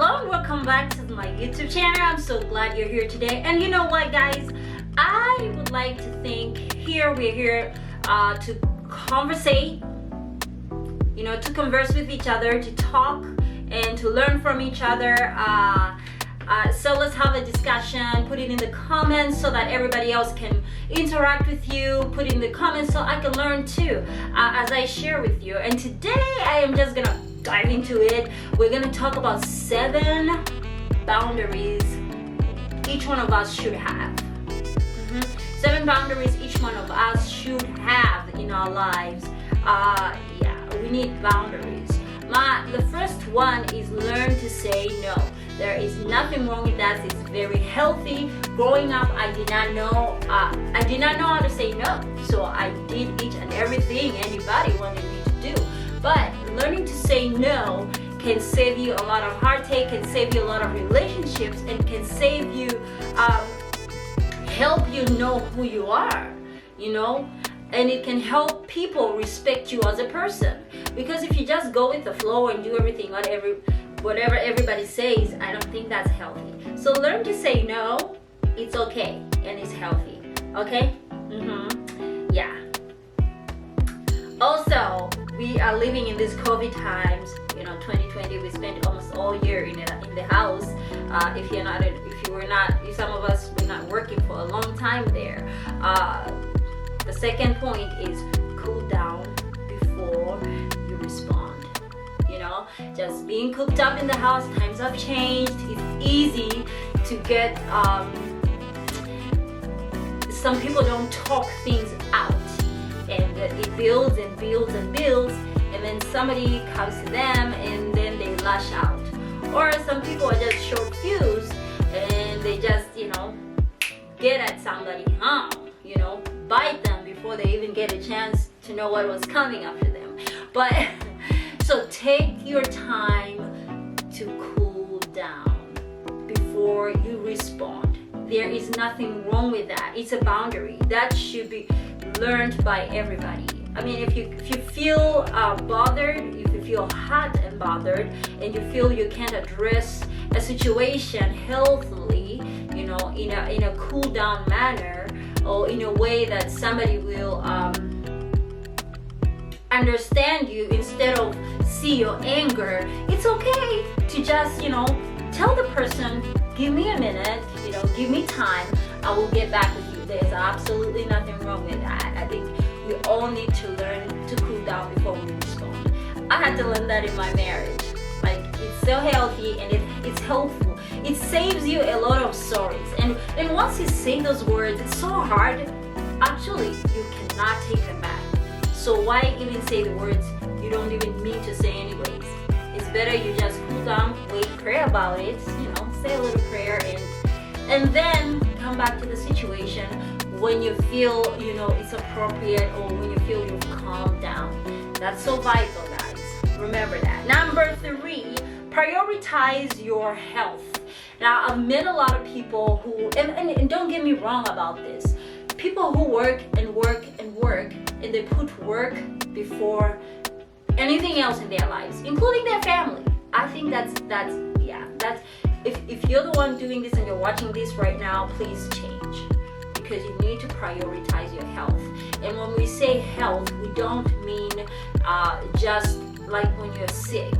Hello and welcome back to my YouTube channel. I'm so glad you're here today. And you know what, guys, I would like to think we're here to conversate, to converse with each other, to talk and to learn from each other. So let's have a discussion. Put it in the comments so that everybody else can interact with you. Put it in the comments so I can learn too as I share with you. And today I am just gonna dive into it. We're gonna talk about 7 boundaries each one of us should have. 7 boundaries each one of us should have in our lives. We need boundaries. The first one is learn to say no. There is nothing wrong with that. It's very healthy. Growing up, I did not know how to say no. So I did each and everything anybody wanted me to do. But learning to say no can save you a lot of heartache, can save you a lot of relationships, and can save you, help you know who you are, and it can help people respect you as a person. Because if you just go with the flow and do everything whatever everybody says, I don't think that's healthy. So learn to say no. It's okay and it's healthy. Okay? Yeah. Also, we are living in these COVID times. 2020, we spent almost all year in the house. If some of us were not working for a long time there. The second point is cool down before you respond. Just being cooped up in the house, times have changed. It's easy to get, some people don't talk things out, and it builds and builds and builds, and then somebody comes to them and then they lash out. Or some people are just short fused and they just, get at somebody, bite them before they even get a chance to know what was coming after them. But so take your time to cool down before you respond. There is nothing wrong with that. It's a boundary that should be learned by everybody. I mean, if you feel bothered, if you feel hot and bothered, and you feel you can't address a situation healthily, in a cool down manner, or in a way that somebody will understand you instead of see your anger, it's okay to just, tell the person, give me a minute, give me time, I will get back with you. There's absolutely nothing wrong with that. I think we all need to learn to cool down before we respond. I had to learn that in my marriage. It's so healthy and it's helpful. It saves you a lot of sorries. And once you say those words, it's so hard. Actually, you cannot take them back. So why even say the words you don't even mean to say anyways? It's better you just cool down, wait, pray about it, say a little prayer, and then come back to the situation when you feel, it's appropriate, or when you feel you've calmed down. That's so vital, guys. Remember that. Number 3, prioritize your health. Now, I've met a lot of people who, and don't get me wrong about this, people who work and work and work, and they put work before anything else in their lives, including their family. I think that's if you're the one doing this and you're watching this right now, please change, because you need to prioritize your health. And when we say health, we don't mean just like when you're sick,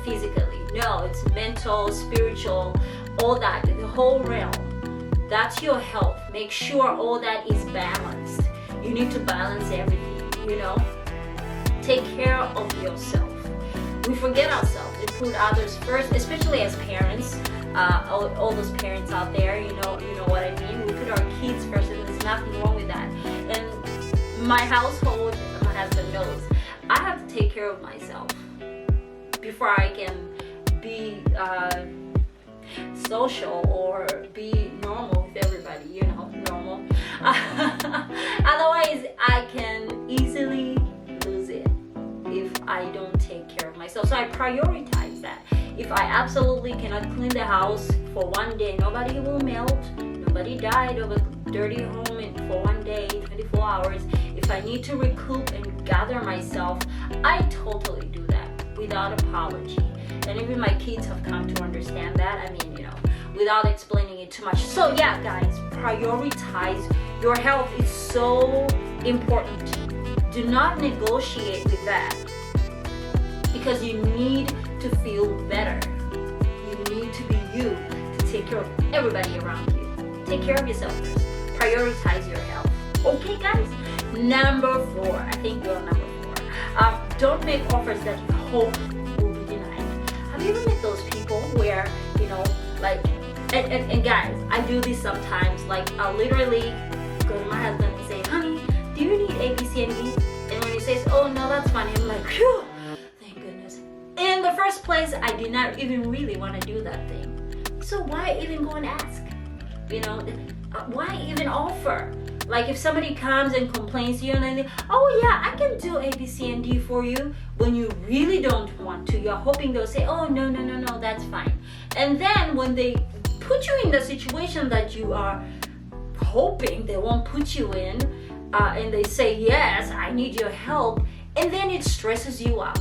physically. No, it's mental, spiritual, all that, the whole realm. That's your health. Make sure all that is balanced. You need to balance everything, Take care of yourself. We forget ourselves and put others first, especially as parents. All those parents out there, you know what I mean. We put our kids first, and there's nothing wrong with that. And my household, my husband knows, I have to take care of myself before I can be social or be normal with everybody, normal. Otherwise, I can easily lose it if I don't take care of myself. So I prioritize that. If I absolutely cannot clean the house for one day, nobody will melt, nobody died of a dirty home for one day, 24 hours. If I need to recoup and gather myself, I totally do that without apology. And even my kids have come to understand that. I mean, without explaining it too much. So yeah, guys, prioritize your health. Is so important. Do not negotiate with that, because you need to feel better. You need to be you, to take care of everybody around you. Take care of yourself first. Prioritize your health. Okay, guys? Number 4. I think we're on number 4. Don't make offers that you hope will be denied. Have you ever met those people where, like, and guys, I do this sometimes. Like, I'll literally go to my husband and say, honey, do you need A, B, C, and D? And when he says, oh, no, that's fine, I'm like, phew, thank goodness. In the first place, I did not even really want to do that thing. So why even go and ask? Why even offer? Like, if somebody comes and complains to you and then, oh yeah, I can do A, B, C, and D for you, when you really don't want to, you're hoping they'll say, oh, no, that's fine. And then when they put you in the situation that you are hoping they won't put you in, and they say, yes, I need your help, and then it stresses you out,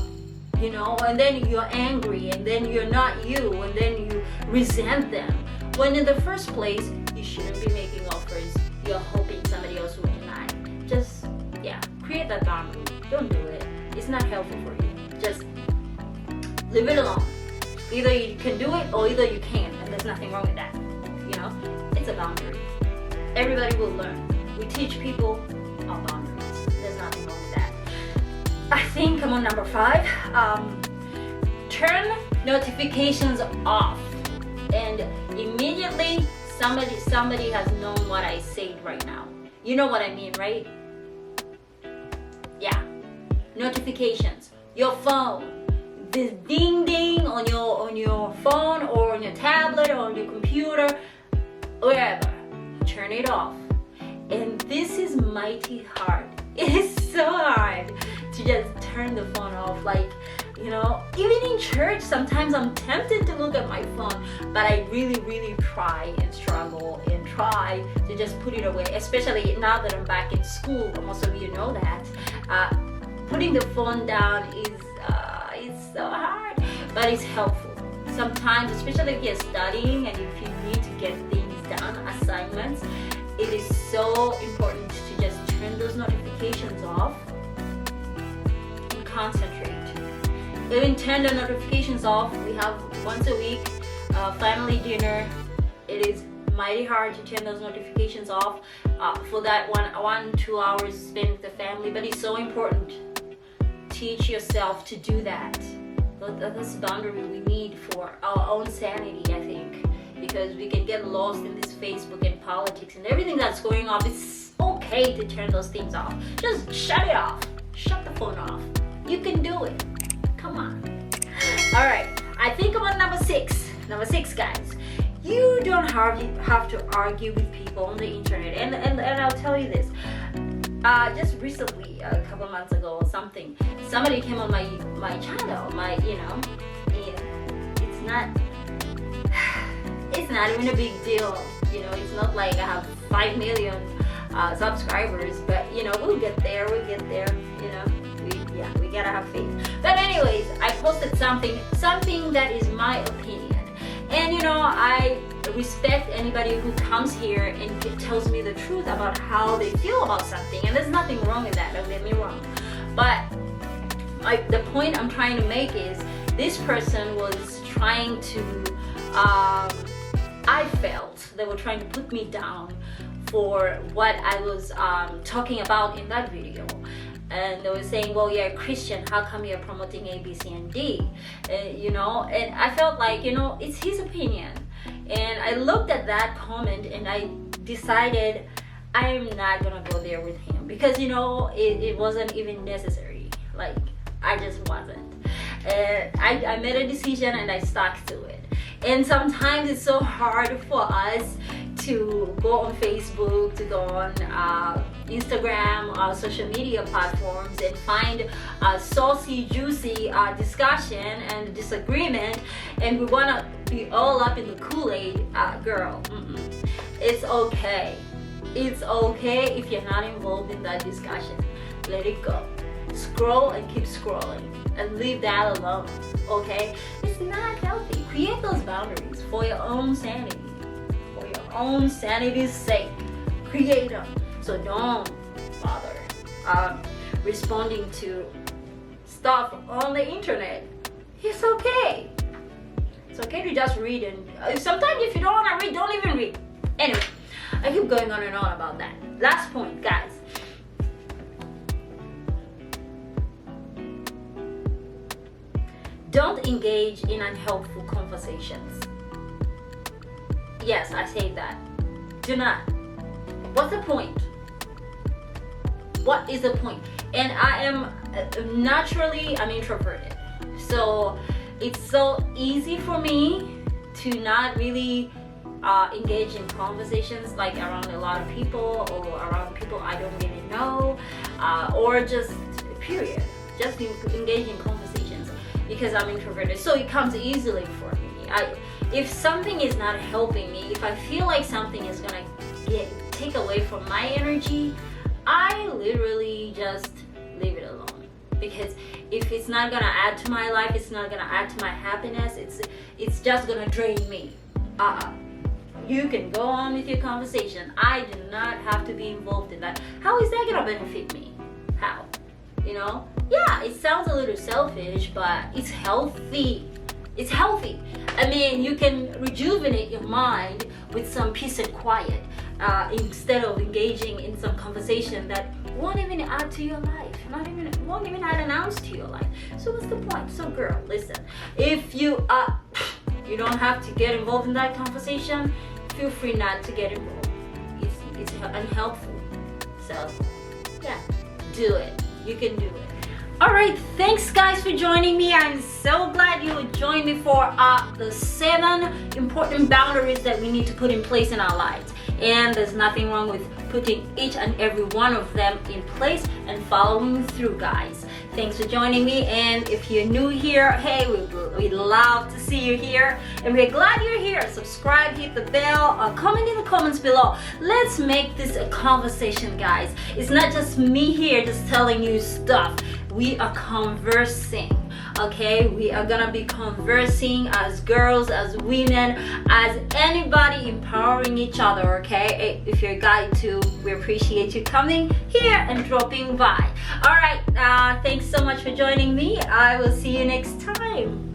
and then you're angry, and then you're not you, and then you resent them. When in the first place, you shouldn't be making offers you're hoping somebody else will deny. Just, create that boundary. Don't do it. It's not helpful for you. Just leave it alone. Either you can do it or either you can't, and there's nothing wrong with that. It's a boundary. Everybody will learn. We teach people our boundaries. There's nothing wrong with that. I think I'm on number 5. Turn notifications off, and immediately somebody has known what I said right now. You know what I mean, right? Yeah. Notifications. Your phone. This ding ding on your phone or on your tablet or on your computer, wherever. Turn it off. And this is mighty hard. It is so hard to just turn the phone off. Like, even in church, sometimes I'm tempted to look at my phone, but I really, really try and struggle and try to just put it away, especially now that I'm back in school. Most of you know that. Putting the phone down is so hard, but it's helpful. Sometimes, especially if you're studying and if you need to get things done, assignments, it is so important to just turn those notifications off and concentrate. Even turn the notifications off. We have once a week family dinner. It is mighty hard to turn those notifications off for that 1-2 hours spent with the family, but it's so important. Teach yourself to do that. That's the boundary we need for our own sanity, I think, because we can get lost in this Facebook and politics and everything that's going on. It's okay to turn those things off. Just shut it off. Shut the phone off. You can do it. Come on. All right. I think about number 6. Number 6, guys. You don't have to argue with people on the internet. And I'll tell you this. Just recently, a couple months ago or something, somebody came on my channel, and it's not even a big deal. It's not like I have 5 million subscribers, but we'll get there. We gotta have faith. But anyways, I posted something that is my opinion, and I respect anybody who comes here and tells me the truth about how they feel about something, and there's nothing wrong with that, don't get me wrong. But the point I'm trying to make is this person was trying to I felt they were trying to put me down for what I was talking about in that video. And they were saying, well, you're a Christian, how come you're promoting A, B, C, and D? And I felt like, it's his opinion. And I looked at that comment and I decided I'm not gonna go there with him because, it wasn't even necessary. Like, I just wasn't. And I made a decision and I stuck to it. And sometimes it's so hard for us to go on Facebook, to go on Instagram, social media platforms, and find saucy, juicy discussion and disagreement, and we want to be all up in the Kool-Aid. Girl, it's okay. It's okay if you're not involved in that discussion. Let it go. Scroll and keep scrolling and leave that alone, okay? It's not healthy. Create those boundaries for your own sanity. For your own sanity's sake. Create them. So don't bother responding to stuff on the internet. It's okay. It's okay to just read, and sometimes if you don't want to read, don't even read. Anyway, I keep going on and on about that. Last point, guys. Don't engage in unhelpful conversations. Yes, I say that. Do not. What's the point? What is the point? And I am I'm introverted. So it's so easy for me to not really engage in conversations like around a lot of people or around people I don't really know, or just period. Just engage in conversations because I'm introverted. So it comes easily for me. If something is not helping me, if I feel like something is gonna take away from my energy, I literally just leave it alone. Because if it's not gonna add to my life, it's not gonna add to my happiness, it's just gonna drain me. You can go on with your conversation. I do not have to be involved in that. How is that gonna benefit me? How? You know? Yeah, it sounds a little selfish, but it's healthy. It's healthy. I mean, you can rejuvenate your mind with some peace and quiet instead of engaging in some conversation that won't even add to your life, won't even add an ounce to your life. So what's the point? So girl, listen, if you don't have to get involved in that conversation, feel free not to get involved. It's unhelpful. So yeah, do it. You can do it. All right, thanks guys for joining me. I'm so glad you would join me for the 7 important boundaries that we need to put in place in our lives. And there's nothing wrong with putting each and every one of them in place and following through, guys. Thanks for joining me, and if you're new here, hey, we'd love to see you here, and we're glad you're here. Subscribe, hit the bell, comment in the comments below. Let's make this a conversation, guys. It's not just me here just telling you stuff. We are conversing, okay? We are gonna be conversing as girls, as women, as anybody, empowering each other, okay? Hey, if you're a guy too, we appreciate you coming here and dropping by. All right, thanks so much for joining me. I will see you next time.